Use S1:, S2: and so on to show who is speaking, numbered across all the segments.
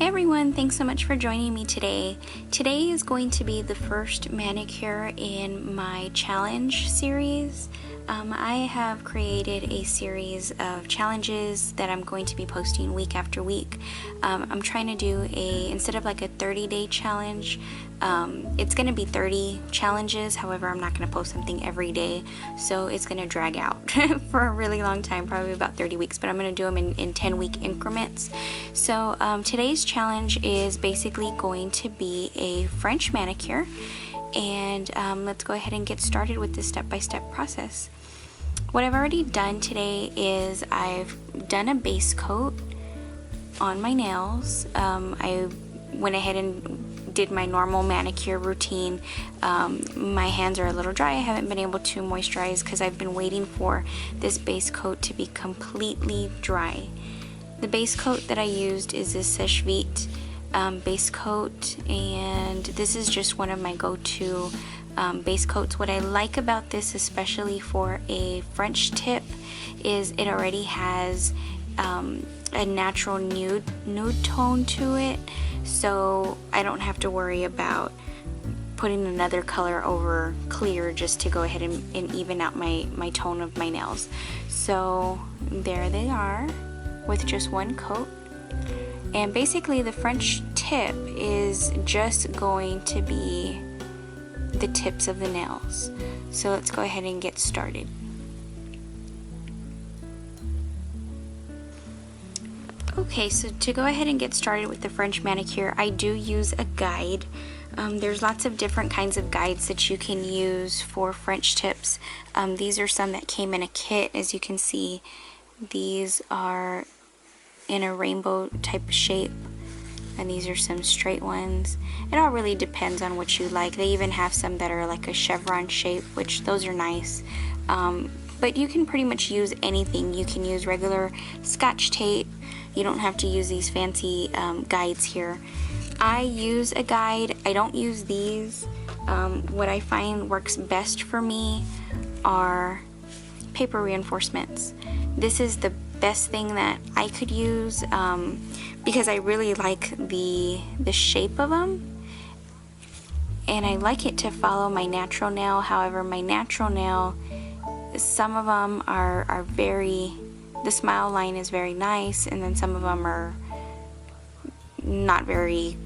S1: Hey everyone, thanks so much for joining me today. Today is going to be the first manicure in my challenge series. I have created a series of challenges that I'm going to be posting week after week. I'm trying to do instead of like a 30-day challenge, it's going to be 30 challenges. However, I'm not going to post something every day, so it's going to drag out for a really long time, probably about 30 weeks, but I'm going to do them in 10-week increments. So today's challenge is basically going to be a French manicure, and let's go ahead and get started with this step-by-step process. What I've already done today is I've done a base coat on my nails. I went ahead and did my normal manicure routine. My hands are a little dry. I haven't been able to moisturize because I've been waiting for this base coat to be completely dry. The base coat that I used is this Sèche Vite base coat, and this is just one of my go-to base coats. What I like about this, especially for a French tip, is it already has a natural nude tone to it, so I don't have to worry about putting another color over clear just to go ahead and even out my tone of my nails. So there they are with just one coat. And basically the French tip is just going to be the tips of the nails. So let's go ahead and get started. Okay, so to go ahead and get started with the French manicure, I do use a guide. There's lots of different kinds of guides that you can use for French tips. These are some that came in a kit. As you can see, these are in a rainbow type of shape, and these are some straight ones. It all really depends on what you like. They even have some that are like a chevron shape, which those are nice. But you can pretty much use anything. You can use regular Scotch tape. You don't have to use these fancy guides here. I use a guide. I don't use these. What I find works best for me are paper reinforcements. This is the best thing that I could use because I really like the shape of them, and I like it to follow my natural nail. However, my natural nail, some of them are very, the smile line is very nice, and then some of them are not very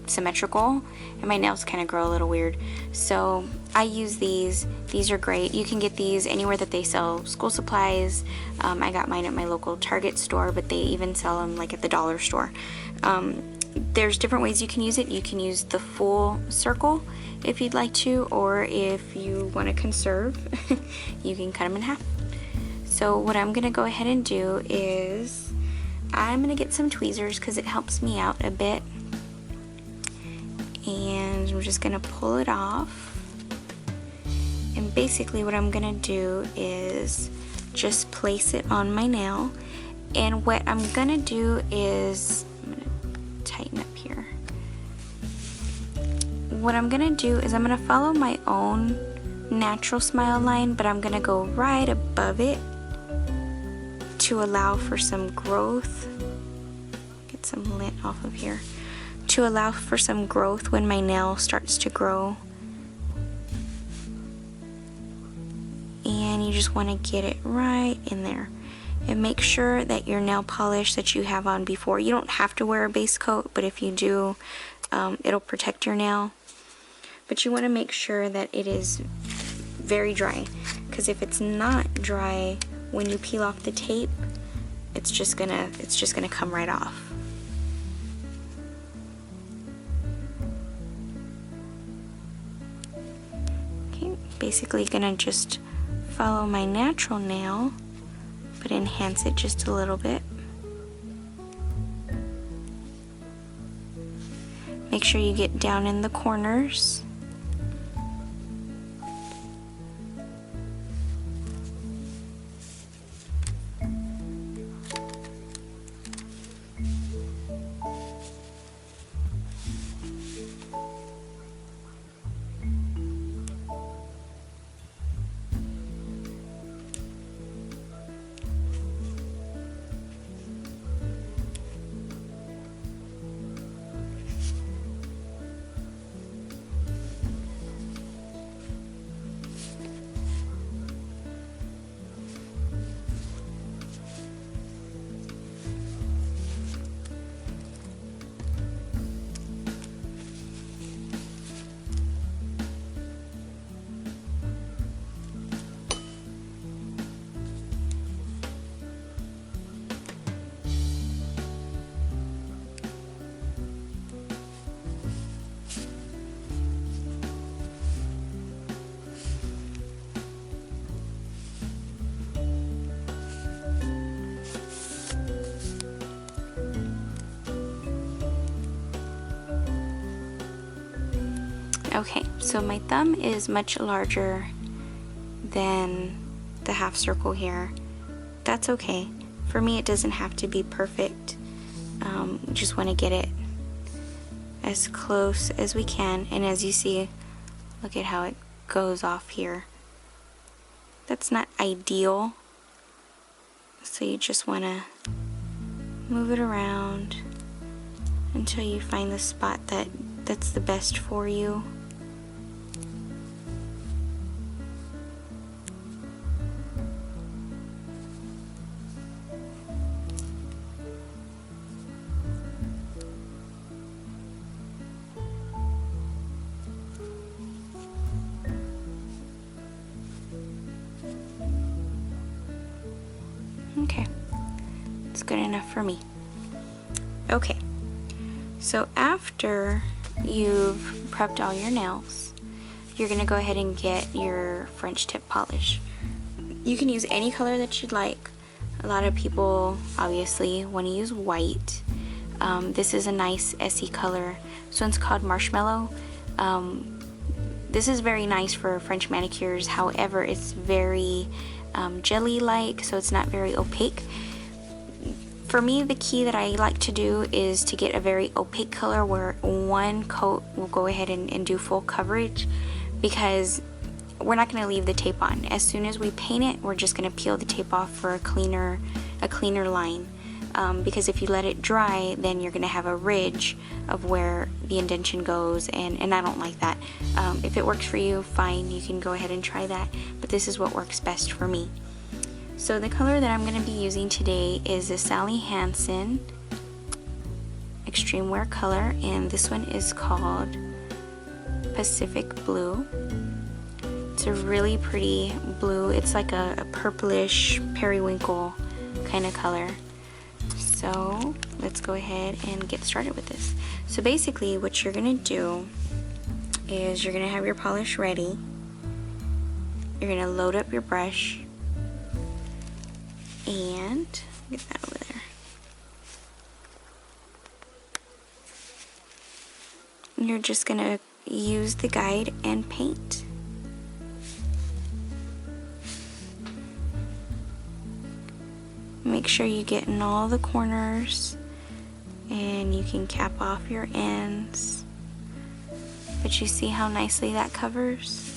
S1: symmetrical, and my nails kind of grow a little weird. So I use these. These are great. You can get these anywhere that they sell school supplies. I got mine at my local Target store, but they even sell them like at the dollar store. There's different ways you can use it. You can use the full circle if you'd like to, or if you want to conserve, you can cut them in half. So what I'm going to go ahead and do is I'm going to get some tweezers because it helps me out a bit. And I'm just going to pull it off. And basically what I'm going to do is just place it on my nail. And what I'm going to do is, I'm going to tighten up here. What I'm going to do is I'm going to follow my own natural smile line, but I'm going to go right above it to allow for some growth. Get some lint off of here. To allow for some growth when my nail starts to grow. And you just want to get it right in there. And make sure that your nail polish that you have on before, you don't have to wear a base coat, but if you do, it'll protect your nail. But you want to make sure that it is very dry, because if it's not dry, when you peel off the tape, it's just gonna come right off. Basically gonna just follow my natural nail, but enhance it just a little bit. Make sure you get down in the corners. Okay, so my thumb is much larger than the half circle here. That's okay. For me, it doesn't have to be perfect. Just want to get it as close as we can. And as you see, look at how it goes off here. That's not ideal. So you just want to move it around until you find the spot that's the best for you. Okay, it's good enough for me. Okay, so after you've prepped all your nails, you're gonna go ahead and get your French tip polish. You can use any color that you'd like. A lot of people obviously want to use white. This is a nice Essie color. This one's called Marshmallow. This is very nice for French manicures. However, it's very jelly-like, so it's not very opaque. For me, the key that I like to do is to get a very opaque color where one coat will go ahead and do full coverage, because we're not going to leave the tape on. As soon as we paint it, we're just going to peel the tape off for a cleaner line. Because if you let it dry, then you're going to have a ridge of where the indentation goes, and I don't like that. If it works for you, fine, you can go ahead and try that, but this is what works best for me. So the color that I'm going to be using today is a Sally Hansen Extreme Wear color, and this one is called Pacific Blue. It's a really pretty blue. It's like a purplish periwinkle kind of color. So let's go ahead and get started with this. So basically what you're gonna do is you're gonna have your polish ready. You're gonna load up your brush and get that over there. You're just gonna use the guide and paint. Make sure you get in all the corners, and you can cap off your ends. But you see how nicely that covers?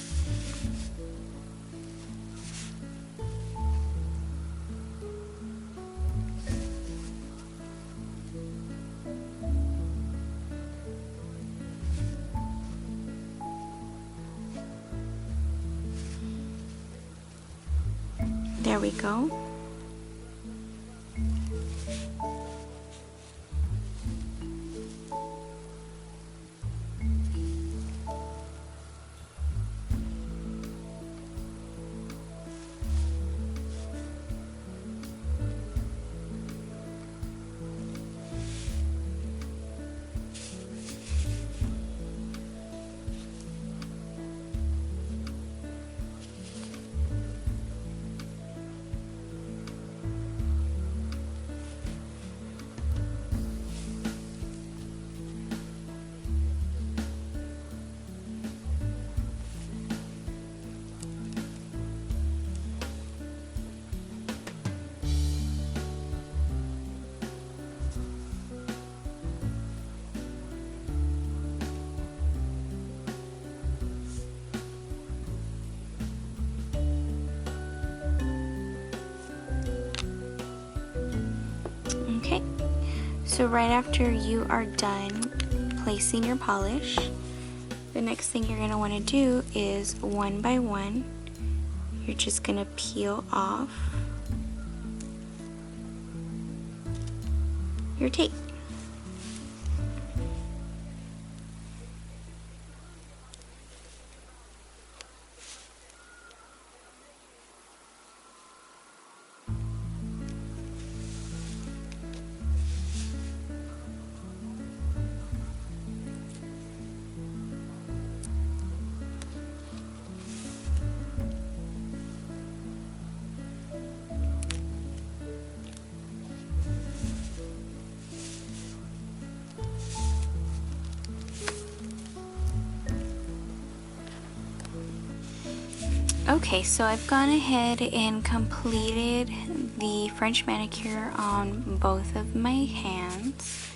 S1: There we go. Okay, so right after you are done placing your polish, the next thing you're going to want to do is one by one, you're just going to peel off your tape. Okay, so I've gone ahead and completed the French manicure on both of my hands.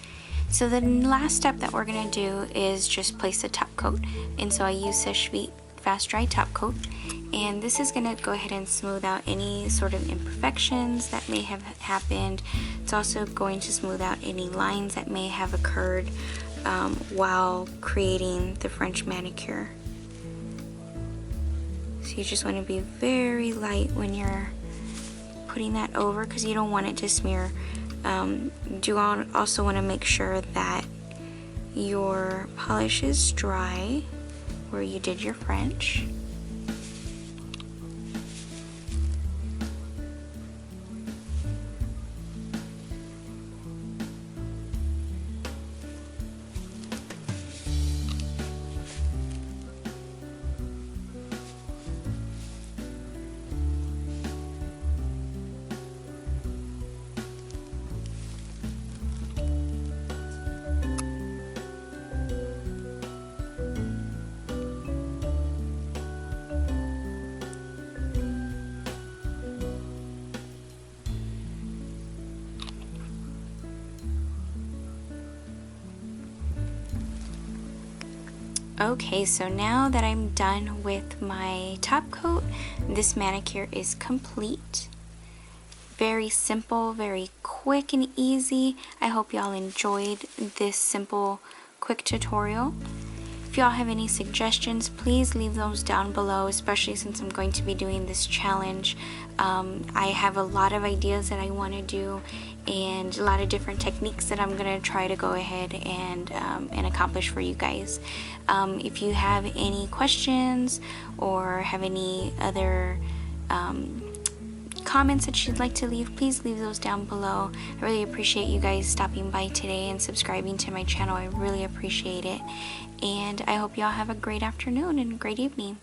S1: So the last step that we're going to do is just place a top coat. And so I use Seche Vite Fast Dry Top Coat. And this is going to go ahead and smooth out any sort of imperfections that may have happened. It's also going to smooth out any lines that may have occurred while creating the French manicure. So you just want to be very light when you're putting that over because you don't want it to smear. Do also want to make sure that your polish is dry where you did your French. Okay, so now that I'm done with my top coat, this manicure is complete. Very simple, very quick and easy. I hope y'all enjoyed this simple, quick tutorial. If y'all have any suggestions, please leave those down below, especially since I'm going to be doing this challenge. I have a lot of ideas that I want to do and a lot of different techniques that I'm going to try to go ahead and accomplish for you guys. If you have any questions or have any other comments that you'd like to leave, please leave those down below. I really appreciate you guys stopping by today and subscribing to my channel. I really appreciate it. And I hope y'all have a great afternoon and a great evening.